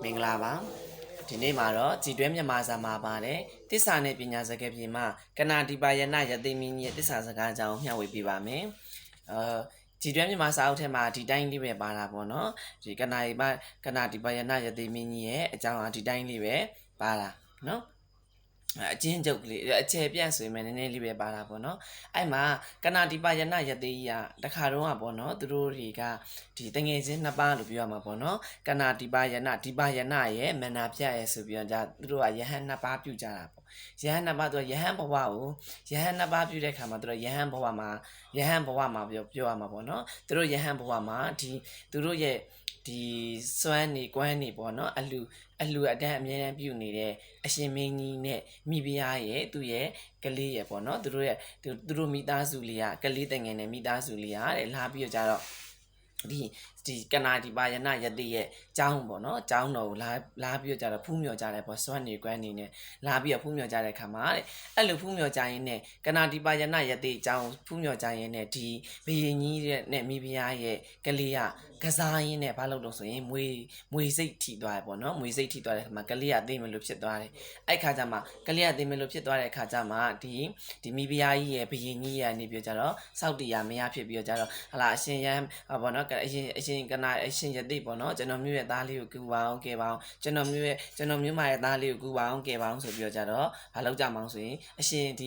မင်္ဂလာပါဒီနေ့မှာတော့ကြည်တွဲမြန်မာစာမှာပါတယ်တစ္ဆာနဲ့ပညာစကားပြင်မှာကနာဒီပါယနာယသိမင်းကြီးရဲ့တစ္ဆာစကားအကြောင်းမျှဝေပြပါမယ်ကြည်တွဲမြန်မာစာအုပ်ထဲမှာဒီတိုင်းလေးပဲပါတာပေါ့နော်ဒီကနာဒီပါယနာယသိမင်းကြီးရဲ့အကြောင်းအဒီတိုင်းလေးပဲပါတာနော်အချင်းကျုပ်ကလေးအခြေပြန့်ဆိုရင်လည်းနည်းနည်းလေးပဲပါတာပေါ့နော်အဲ့မှာကနာဒီပါယနာယသိကြီးကတခါတော့ပေါ့နော်သူတို့တွေကဒီတငယ်ချင်းနှစ်ပါးလို့ပြောရမှာပေါ့နော်ကနာဒီပါယနာရဲ့မန္နာပြရဲ့ဆိုပြီးတော့သူတို့ကယဟန်နှစ်ပါးပြုကြတာပေါ့ယဟန်နှစ်ပါးသူကယဟန်ဘဝကိုယဟန်နှစ်ပါးပြုတဲ့ခါမှာသူတို့ယဟန်ဘဝမှာပြောရမှာပေါ့နော်သူတို့ယဟန်ဘဝမှာဒီသူတို့ရဲ့ဒီစွမ်းနေကွမ်းနေပေါ့နော်အလူအတန်းအမြဲတမ်းပြုနေတဲ့အရှင်မင်းကြီးနဲ့မိဖုရားရဲ့သူ့ရဲ့ကလေးရဲ့ပေါ့နော်သူတို့မိသားစုလေးကကလေးတငယ်နဲ့မိသားစုလေးတဲ့လာပြီးတော့ကြတော့ဒီကနာဒီပါယနာယတိရဲ့ကျောင်းပေါ့နော်ကျောင်းတော်ကိုလာပြီးတော့ကြတော့ဖူးမြော်ကြတယ်ပေါ့စွမ်းနေကွမ်းနေနဲ့လာပြီးတော့ဖူးမြော်ကြတဲ့ခါမှာတဲ့အဲ့လိုဖူးမြော်ကြရင်နဲ့ကနာဒီပါယနာယတိကျောင်းဖူးမြော်ကြရင်နဲ့ဒီဘယင်ကြီးနဲ့မိဖုရားရဲ့ကလေးကစားရင်းနဲ့ဘာလို့တော့ဆိုရင်မွေစိတ်ထိသွားတယ်ပေါ့နော်မွေစိတ်ထိသွားတဲ့ခါမှာကလေးကသိမလို့ဖြစ်သွားတယ်အဲ့ခါကျမှကလေးကသိမလို့ဖြစ်သွားတဲ့ခါကျမှဒီမိဖုရားကြီးရဲ့ဘယင်ကြီးရဲ့နေပြီးကြတော့စောက်တရားမရဖြစ်ပြီးတော့ကြတော့ဟလာအရှင်ရန်ပေါ့နော်အရှင်ကနာအရှင်ယတိပေါ့နော်ကျွန်တော်မျိုးရဲ့သားလေးကိုကူပါအောင်ကဲပါအောင်ကျွန်တော်မျိုးမရဲ့သားလေးကိုကူပါအောင်ကဲပါအောင်ဆိုပြီးတော့ကြတော့ဘာလုပ်ကြမအောင်ဆိုရင်အရှင်ဒ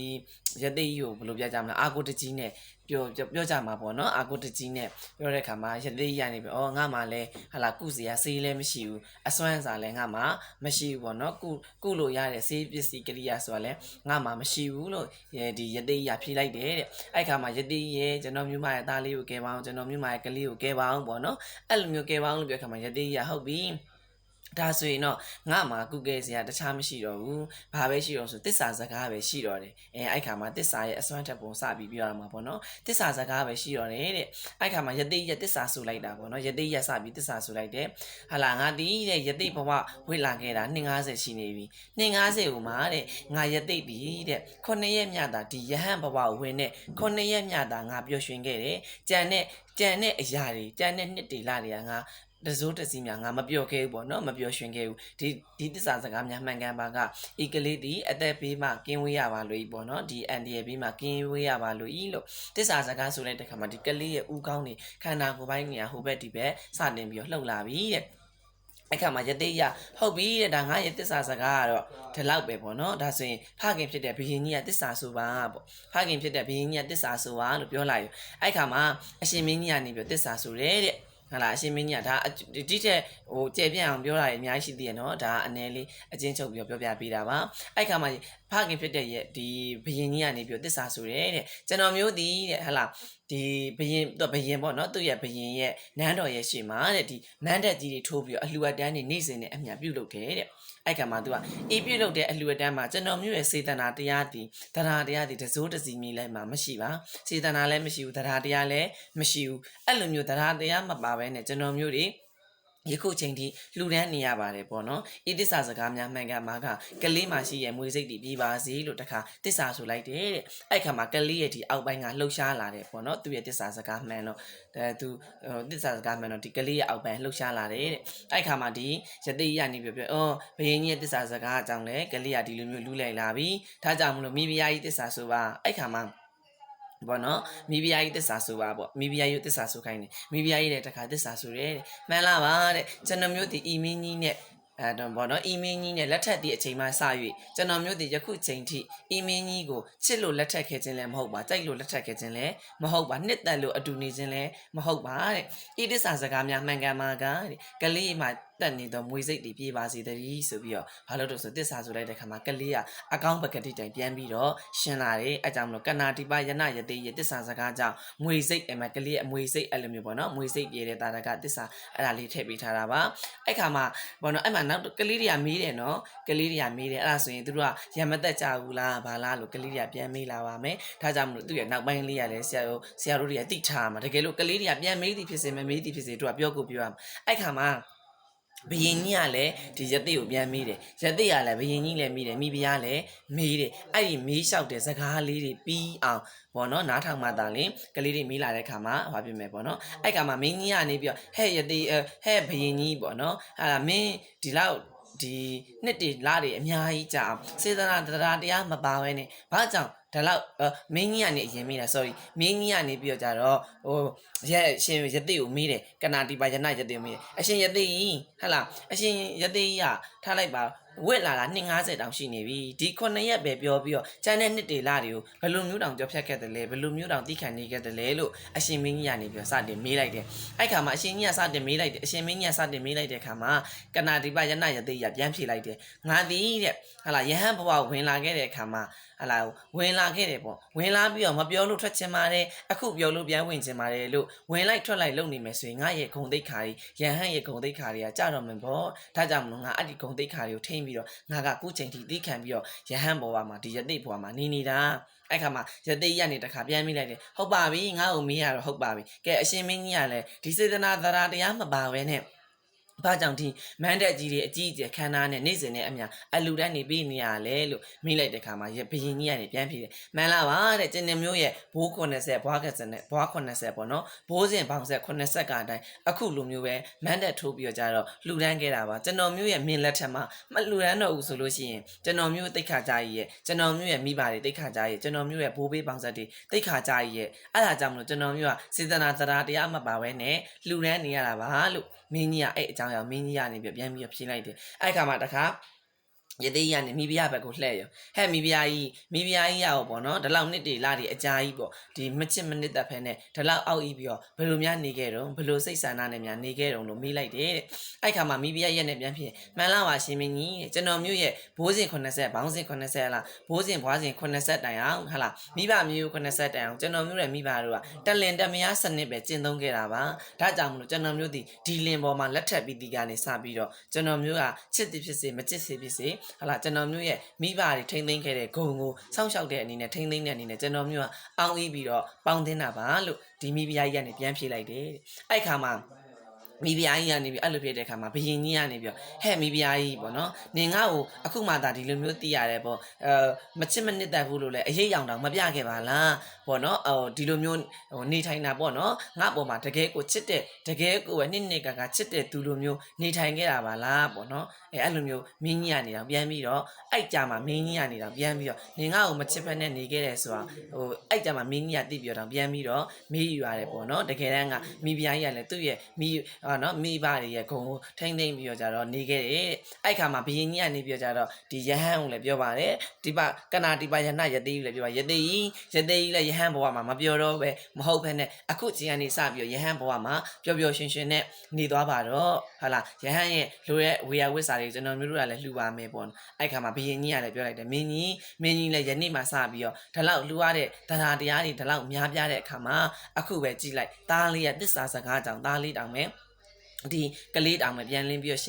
ီယတိကြီးကိုဘယ်လိုပြကြမလဲအာကိုတကြီးနဲ့ပြောကြမှာပေါ့နော်အာကိုတကြီးနဲ့ပြောတဲ့ခါမှာယတိကြီးကနေပြီးငါမှလည်းဟလာကုစီရဆေးလည်းမရှိဘူးအစွမ်းစားလည်းငါမှမရှိဘူးပေါ့နော်ကုလို့ရတဲ့ဆေးပစ္စည်းကိရိယာဆိုတာလည်းငါမှမရှိဘူးလို့ဒီယတိကြီးဖြေလိုက်တယ်တဲ့အဲ့ခါမှာယတိရဲ့ကျွန်တော်မျိုးမရဲ့သားလေးကိုကဲပါအောင်ကျွန်တော်မျိုးမရဲ့ကလေးကိုကဲပါအောင်ပေါ့နော်အဲ့လိုမျိုးကဲပါအောင်လို့ပြောခါမှာယတိကြီးဟုတ်ပြီဒါဆိုရင်တော့ငါမှာကုကဲစရာတခြားမရှိတော့ဘူးဘာပဲရှိတော့ဆိုတစ္ဆာစကားပဲရှိတော့တယ်အဲ့ခါမှာတစ္ဆာရဲ့အစွမ်းထက်ပုံစပြီးပြောရမှာပေါ့နော်တစ္ဆာစကားပဲရှိတော့တယ်တဲ့အဲ့ခါမှာယတိရဲ့တစ္ဆာဆိုလိုက်တာပေါ့နော်ယတိရဲ့စပြီးတစ္ဆာဆိုလိုက်တယ်ဟာလာငါဒီတဲ့ယတိဘဝဝိလာခဲ့တာ250ရှိနေပြီ250ကိုမှတဲ့ငါယတိပြီတဲ့9ရက်မြတာဒီယဟန်ဘဝကိုဝင်တဲ့9ရက်မြတာငါပျော်ရွှင်ခဲ့တယ်ကြံတဲ့အရာတွေကြံတဲ့နှစ်တွေလာတွေကငါတစိုးတစီများငါမပြောခဲ့ဘူးပေါ့နော်မပြောရွှင်ခဲ့ဘူးဒီတစ္ဆာစကားများမှန်ကန်ပါကဤကလေးဒီအသက်ဘေးမှာကင်းဝေးရပါလို့ဤပေါ့နော်ဒီအန်ဒီရဲ့ဘေးမှာကင်းဝေးရပါလို့ဤလို့တစ္ဆာစကားဆိုတဲ့တခါမှာဒီကလေးရဲ့ဥကောင်းနေခန္ဓာကိုယ်ပိုင်းနေရာဟိုဘက်ဒီဘက်စတင်ပြီးတော့လှုပ်လာပြီတဲ့အဲ့ခါမှာယတိရဟုတ်ပြီတဲ့ဒါငါရဲ့တစ္ဆာစကားကတော့ဒီလောက်ပဲပေါ့နော်ဒါဆိုရင်ဖခင်ဖြစ်တဲ့ဘုရင်ကြီးကတစ္ဆာဆိုပါပေါ့ဖခင်ဖြစ်တဲ့ဘုရင်ကြီးကတစ္ဆာဆိုပါလို့ပြောလိုက်ရအဲ့ခါမှာအရှင်မင်းကြီးကနေပြီးတစ္ဆာဆိုတယ်တဲ့ဟာလာအရှင်မင်းကြီးကဒါဒီတဲ့ဟိုကျေပြန့်အောင်ပြောတာရအများကြီးရှိသေးရနော်ဒါအနေလေးအချင်းချုပ်ပြီးပြောပြပေးတာပါအဲ့ခါမှာဖခင်ဖြစ်တဲ့ရဲ့ဒီဘယင်ကြီးကနေပြီးတစ္ဆာဆိုတယ်တဲ့ကျွန်တော်မျိုးဒီတဲ့ဟာလာဒီဘယင်ပေါ့နော်သူ့ရဲ့ဘယင်ရဲ့နန်းတော်ရဲ့ရှေ့မှာတဲ့ဒီမန်းတက်ကြီးတွေထိုးပြီးအလှူအတန်းတွေနေ့စဉ်နဲ့အမျှပြုတ်လုပ်တယ်တဲ့အဲ့ကမှသူကအေးပြုတ်လုပ်တဲ့အလှူအတန်းမှာကျွန်တော်မျိုးရဲ့စေတနာတရားဒီတရားဒီတစိုးတစီမီလည်းမှာမရှိပါစေတနာလည်းမရှိဘူးတရားလည်းမရှိဘူးအဲ့လိုမျိုးတရားမပါဘဲနဲ့ကျွန်တော်မျိုးတွေယခုချိန်ထိလှူဒန်းနေရပါတယ်ပေါ့နော်ဤတစ္ဆာစကားများမှန်ကန်မှာကလေးမှရှိရဲ့မွေစိတ်တွေပြီးပါစေလို့တခါတစ္ဆာဆိုလိုက်တယ်တဲ့အဲ့ခါမှာကလေးရဲ့ဒီအောက်ပိုင်းကလှုပ်ရှားလာတယ်ပေါ့နော်သူ့ရဲ့တစ္ဆာစကားမှန်တော့သူတစ္ဆာစကားမှန်တော့ဒီကလေးရဲ့အောက်ပိုင်းလှုပ်ရှားလာတယ်တဲ့အဲ့ခါမှာဒီယတိရနေပြောဘယင်းကြီးရဲ့တစ္ဆာစကားအကြောင်းလဲကလေးကဒီလိုမျိုးလူးလိုက်လာပြီဒါကြောင့်မလို့မိဖုရားကြီးတစ္ဆာဆိုပါအဲ့ခါမှာပေါ့နော်မိဖုရားကြီးတစ္ဆာဆိုပါပေါ့မိဖုရားကြီးတစ္ဆာဆိုခိုင်းတယ်မိဖုရားကြီးတဲ့တခါတစ္ဆာဆိုတယ်မှန်လားပါတဲ့ကျွန်တော်မျိုးဒီအီမင်းကြီးနဲ့တော့ပေါ့နော်အီမင်းကြီးနဲ့လက်ထက်သည့်အချိန်မှစ၍ကျွန်တော်မျိုးဒီယခုချိန်ထိအီမင်းကြီးကိုချစ်လို့လက်ထက်ခဲ့ခြင်းလည်းမဟုတ်ပါကြိုက်လို့လက်ထက်ခဲ့ခြင်းလည်းမဟုတ်ပါနှစ်သက်လို့အတူနေခြင်းလည်းမဟုတ်ပါတဲ့ဤတစ္ဆာစကားများမှန်ကန်မှာကလေးမှတက်နေတော့မွေစိတ်တွေပြေးပါစေတည်းဆိုပြီးတော့ဘာလို့တော့ဆိုတစ္ဆာဆိုလိုက်တဲ့ခါမှာကလေးကအကောင်းပကတိတိုင်ပြန်ပြီးတော့ရှင်းလာတယ်အဲကြောင့်မလို့ကနာတိပယနာယတိရဲ့တစ္ဆာစကားကြောင့်မွေစိတ်အမကလေးအမွေစိတ်အဲ့လိုမျိုးပေါ့နော်မွေစိတ်ပြေတဲ့တာကတစ္ဆာအဲ့ဒါလေးထည့်ပေးထားတာပါအဲ့ခါမှာပေါ့နော်အဲ့မှာနောက်ကလေးတွေကမေးတယ်နော်ကလေးတွေကမေးတယ်အဲ့ဒါဆိုရင်သူတို့ကရမသက်ကြဘူးလားဘာလားလို့ကလေးတွေကပြန်မေးလာပါမယ်ဒါကြောင့်မလို့သူ့ရဲ့နောက်ပိုင်းလေးရလဲဆရာတို့တွေကတိထားမှာတကယ်လို့ကလေးတွေကပြန်မေးသည်ဖြစ်စေမမေးသည်ဖြစ်စေတို့ကပြောကိုပြောရမှာအဲ့ခါမှာ ဘယင်ကြီးကလည်းဒီရသိကိုပြန်မေးတယ်ရသိကလည်းဘယင်ကြီးလည်းမေးတယ်မိဖုရားလည်းမေးတယ်အဲ့ဒီမေးလျှောက်တဲ့စကားလေးတွေပြီးအောင်ပေါ့နော်နားထောင်မှသာလင်ကလေးတွေမေးလာတဲ့ခါမှာဟောပြမယ်ပေါ့နော်အဲ့ခါမှာမင်းကြီးကနေပြီးတော့ဟဲ့ရသိဟဲ့ဘယင်ကြီးပေါ့နော်ဟာမင်းဒီလောက်ဒီနှစ်တွေလတွေအများကြီးကြာအောင်စေတနာတရားမပါဘဲနဲ့ဘာကြောင့်ဒါလောက်မင်းကြီးကနေအရင်မေးတာ sorry မင်းကြီးကနေပြီးတော့ကြတော့ဟိုရဲ့ရှင်ရသိကိုမေးတယ်ကနာတိပါယနာရသိကိုမေးတယ်အရှင်ရသိဟဟလားအရှင်ရသိကထားလိုက်ပါဝက်လာတာ250တောင်ရှိနေပြီဒီ9ရက်ပဲပြောပြီးတော့ကျန်တဲ့နှစ်တွေလတွေကိုဘယ်လိုမျိုးတောင်ကြော်ဖြတ်ခဲ့တယ်လဲဘယ်လိုမျိုးတောင်တိခံနေခဲ့တယ်လဲလို့အရှင်မင်းကြီးကနေပြီးတော့စတင်မေးလိုက်တယ်အဲ့ခါမှာအရှင်ကြီးကစတင်မေးလိုက်တယ်အရှင်မင်းကြီးကစတင်မေးလိုက်တဲ့ခါမှာကနာတိပါယနာရသိရပြန်ဖြေလိုက်တယ်ငါသည်တဲ့ဟလာယဟန်ဘဝဝင်လာခဲ့တဲ့ခါမှာဟလာဝင်လာခဲ့တယ်ပေါ့ဝင်လာပြီးတော့မပြောလို့ထွက်ချင်ပါတယ်အခုပြောလို့ပြန်ဝင်ချင်ပါတယ်လို့ဝင်လိုက်ထွက်လိုက်လုပ်နေမယ်ဆိုရင်ငါရဲ့ဂုံတိတ်ခါကြီးယဟန်ရဲ့ဂုံတိတ်ခါတွေကကြတော့မယ်ပေါ့ဒါကြောင့်မလို့ငါအဲ့ဒီဂုံတိတ်ခါတွေကိုထိမ့်ပြီးတော့ငါကအခုချိန်ထိသိခံပြီးတော့ယဟန်ဘဝမှာဒီယသိဘဝမှာနေနေတာအဲ့ခါမှာယသိရနေတခါပြန်မိလိုက်တယ်ဟုတ်ပါပြီငါ့ကိုမေးရတော့ဟုတ်ပါပြီကဲအရှင်မင်းကြီးကလည်းဒီစေတနာသရာတရားမပါဘဲနဲ့ဘာကြောင့်ဒီမန်တက်ကြီးတွေအကြီးအကျယ်ခန်းသားနဲ့နေ့စဉ်နဲ့အမြအလူတန်းနေပြီးနေရလဲလို့မိလိုက်တဲ့ခါမှာဘယင်ကြီးကနေပြန်ဖြေတယ်မှန်လားပါတဲ့ကျင်နေမျိုးရဲ့ဘိုး80ဘွားကစနဲ့ဘွား80ပေါ့နော်ဘိုးစဉ်ဘောင်ဆက်80ကအတိုင်းအခုလိုမျိုးပဲမန်တက်ထိုးပြီးတော့ကြတော့လူတန်းခဲ့တာပါကျွန်တော်မျိုးရဲ့မင်းလက်ထက်မှာမလူတန်းတော့ဘူးဆိုလို့ရှိရင်ကျွန်တော်မျိုးတိတ်ခါကြကြီးရဲ့ကျွန်တော်မျိုးရဲ့မိဘတွေတိတ်ခါကြကြီးကျွန်တော်မျိုးရဲ့ဘိုးဘေးဘောင်ဆက်တွေတိတ်ခါကြကြီးရဲ့အဲ့ဒါကြောင့်မလို့ကျွန်တော်မျိုးကစေတနာသရာတရားမပါဘဲနဲ့လူတန်းနေရတာပါလို့မင်းကြီးကအဲ့အကြောင်းအရာမင်းကြီးကနေပြန်ပြီးဖြေလိုက်တယ်အဲ့ခါမှာတခါရသေးရနေမိဖုရားဘက်ကိုလှည့်ရောဟဲ့မိဖုရားကြီးရအောင်ပေါ့နော်ဒီလောက်နှစ်တွေလာတွေအကြာကြီးပေါ့ဒီမချစ်မနစ်သက်ဖဲနဲ့ဒီလောက်အောက်ကြီးပြီးတော့ဘယ်လိုများနေခဲ့တော့ဘယ်လိုစိတ်ဆန္ဒနဲ့များနေခဲ့တော့လို့မေးလိုက်တယ်တဲ့အဲ့ခါမှာမိဖုရားရဲ့နဲ့ပြန်ဖြစ်မှန်လားပါရှင်မင်းကြီးကျွန်တော်မျိုးရဲ့ဘိုးစဉ်80ဘောင်းစဉ်80လားဘိုးစဉ်ဘွားစဉ်80တိုင်အောင်ဟာလားမိဘမျိုး80တိုင်အောင်ကျွန်တော်မျိုးရဲ့မိဘတို့ကတက်လင်တမယားစနစ်ပဲကျင့်သုံးခဲ့တာပါဒါကြောင့်မလို့ကျွန်တော်မျိုးဒီလင်ပေါ်မှာလက်ထပ်ပြီးဒီကနေစပြီးတော့ကျွန်တော်မျိုးကချစ်သည်ဖြစ်စေမချစ်စေဖြစ်စေဟလာကျွန်တော်မျိုးရဲ့မိဘတွေထိမ့်သိမ်းခဲ့တဲ့ဂုံကိုစောင့်ရှောက်တဲ့အနေနဲ့ထိမ့်သိမ်းတဲ့အနေနဲ့ကျွန်တော်မျိုးကအောင်းအီးပြီးတော့ပေါင်းသင်းတာပါလို့ဒီမိဖုရားကြီးကနေပြန်ဖြေလိုက်တယ်အဲ့ခါမှာမိဖုရားကြီးကနေပြီးအဲ့လိုဖြစ်တဲ့အခါမှာဘယင်ကြီးကနေပြီးဟဲ့မိဖုရားကြီးပေါ့နော်နင်ငါ့ကိုအခုမှသာဒီလိုမျိုးသိရတယ်ပေါ့မချစ်မနစ်သက်ဘူးလို့လည်းအရေးရောင်တောင်မပြခဲ့ပါလားပေါ့နော်ဒီလိုမျိုးနေထိုင်တာပေါ့နော်ငါ့ပေါ်မှာတကယ်ကိုချစ်တဲ့တကယ်ကိုပဲနှစ်ကချစ်တဲ့သူလိုမျိုးနေထိုင်ခဲ့တာပါလားပေါ့နော်အဲ့လိုမျိုးမင်းကြီးကနေတော့ပြန်ပြီးတော့အဲ့ကြမှာမင်းကြီးကနေတော့ပြန်ပြီးတော့နင်ငါ့ကိုမချစ်ဖက်နဲ့နေခဲ့တယ်ဆိုတာအဲ့ကြမှာမင်းကြီးကသိပြီးတော့ပြန်ပြီးတော့မေးယူရတယ်ပေါ့နော်တကယ်တမ်းကမိဖုရားကြီးကလည်းသူ့ရဲ့နော်မိဘတွေရဲ့ဂုံကိုထိမ့်သိမ့်ပြီးတော့ကြတော့နေခဲ့တယ်အဲ့ခါမှာဘယင်ကြီးကနေပြီးတော့ကြတော့ဒီယဟန်ကိုလည်းပြောပါတယ်ဒီပါကနာတိပါယနာယသိကြီးလည်းပြောပါယသိကြီးလည်းယဟန်ဘဝမှာမပြောတော့ပဲမဟုတ်ဘဲနဲ့အခုချိန်ကနေစပြီးတော့ယဟန်ဘဝမှာပျော်ပျော်ရွှင်ရွှင်နဲ့နေသွားပါတော့ဟာလားယဟန်ရဲ့လိုရဲ့ဝေယဝစ်စာတွေကျွန်တော်မျိုးတို့ကလည်းလှူပါမယ်ပေါ့အဲ့ခါမှာဘယင်ကြီးကလည်းပြောလိုက်တယ်မင်းကြီးလည်းယနေ့မှစပြီးတော့ဒီလောက်လှူရတဲ့တရားတွေဒီလောက်များပြားတဲ့အခါမှာအခုပဲကြည့်လိုက်သားလေးရဲ့တစ္ဆာစကားကြောင့်သားလေးတောင်ပဲဒီကလေးတောင်မှပြန်လင်းပြီးတော့ရ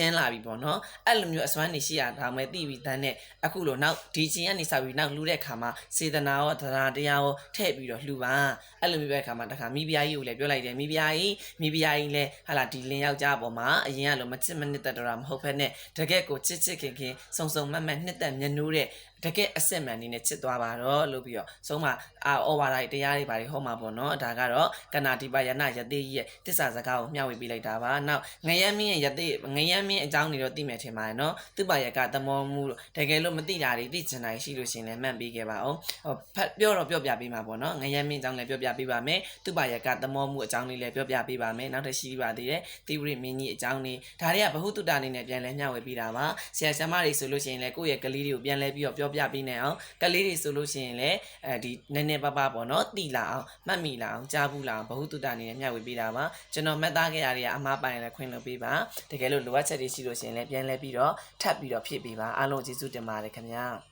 ှင်းလာပြီပေါ့နော်အဲ့လိုမျိုးအစွမ်းနေရှိရတာမှသိပြီးတန်းနဲ့အခုလိုနောက်ဒီချင်းကနေစပြီးနောက်လှူတဲ့ခါမှာစေတနာရောတရားရောထည့်ပြီးတော့လှူပါအဲ့လိုမျိုးပဲခါမှာတခါမိဖုရားကြီးကိုလည်းပြောလိုက်တယ်မိဖုရားကြီးလည်းဟာလာဒီလင်ယောက်ျားပေါ်မှာအရင်ကလိုမချစ်မနစ်သက်တော့မဟုတ်ဖက်နဲ့တကယ်ကိုချစ်ခင်စုံမတ်နှစ်သက်မျက်နှိုးတဲ့တကယ်အစစ်မှန်နေနဲ့ချစ်သွားပါတော့လို့ပြီးတော့ဆုံးမဩဝါဒတရားတွေဟောမှာပေါ့နော်ဒါကတော့ကနာတိပါယနာယသိကြီးရဲ့တစ္ဆာစကားကိုမျှဝေပေးလိုက်တာပါနောက်ငရမ်းမင်းရဲ့ငရမ်းမင်းအကြောင်းတွေတော့သိမယ်ထင်ပါတယ်နော်သူပါယကသမောမှုလို့တကယ်လို့မသိတာတွေသိချင်တာရှိလို့ရှင်လည်းမှတ်ပေးခဲ့ပါအောင်ပြောပြပေးမှာပေါ့နော်ငရမ်းမင်းအကြောင်းလည်းပြောပြပေးပါမယ်သူပါယကသမောမှုအကြောင်းလေးလည်းပြောပြပေးပါမယ်နောက်ထပ်ရှိပါသေးတယ်သီဝရမင်းကြီးအကြောင်းလေးဒါတွေကဘ ഹു တုတအနေနဲ့ပြန်လဲမျှဝေပေးတာပါဆရာဆရာမတွေဆိုလို့ရှိရင်လည်းကိုယ့်ရဲ့ကလေးတွေကိုပြန်လဲပြီးတော့ပြောပြပေးနေအောင်ကလေးတွေဆိုလို့ရှိရင်လည်းဒီနည်းနည်းပါးပါပေါ့နော်တိလာအောင်မှတ်မိလာအောင်ကြားဘူးလာအောင်ဘ ഹു တုတအနေနဲ့မျှဝေပေးတာပါကျွန်တော်မှတ်သားခဲ့ရတဲ့အမှားပိုင်းလည်းခွင့်လုပ်ပေးပါတကယ်လို့လိုအပ်ချက်တွေရှိလို့ရှိရင်လည်းပြန်လဲပြီးတော့ထပ်ပြီးတော့ဖြည့်ပေးပါအားလုံးကျေးဇူးတင်ပါတယ်ခင်ဗျာ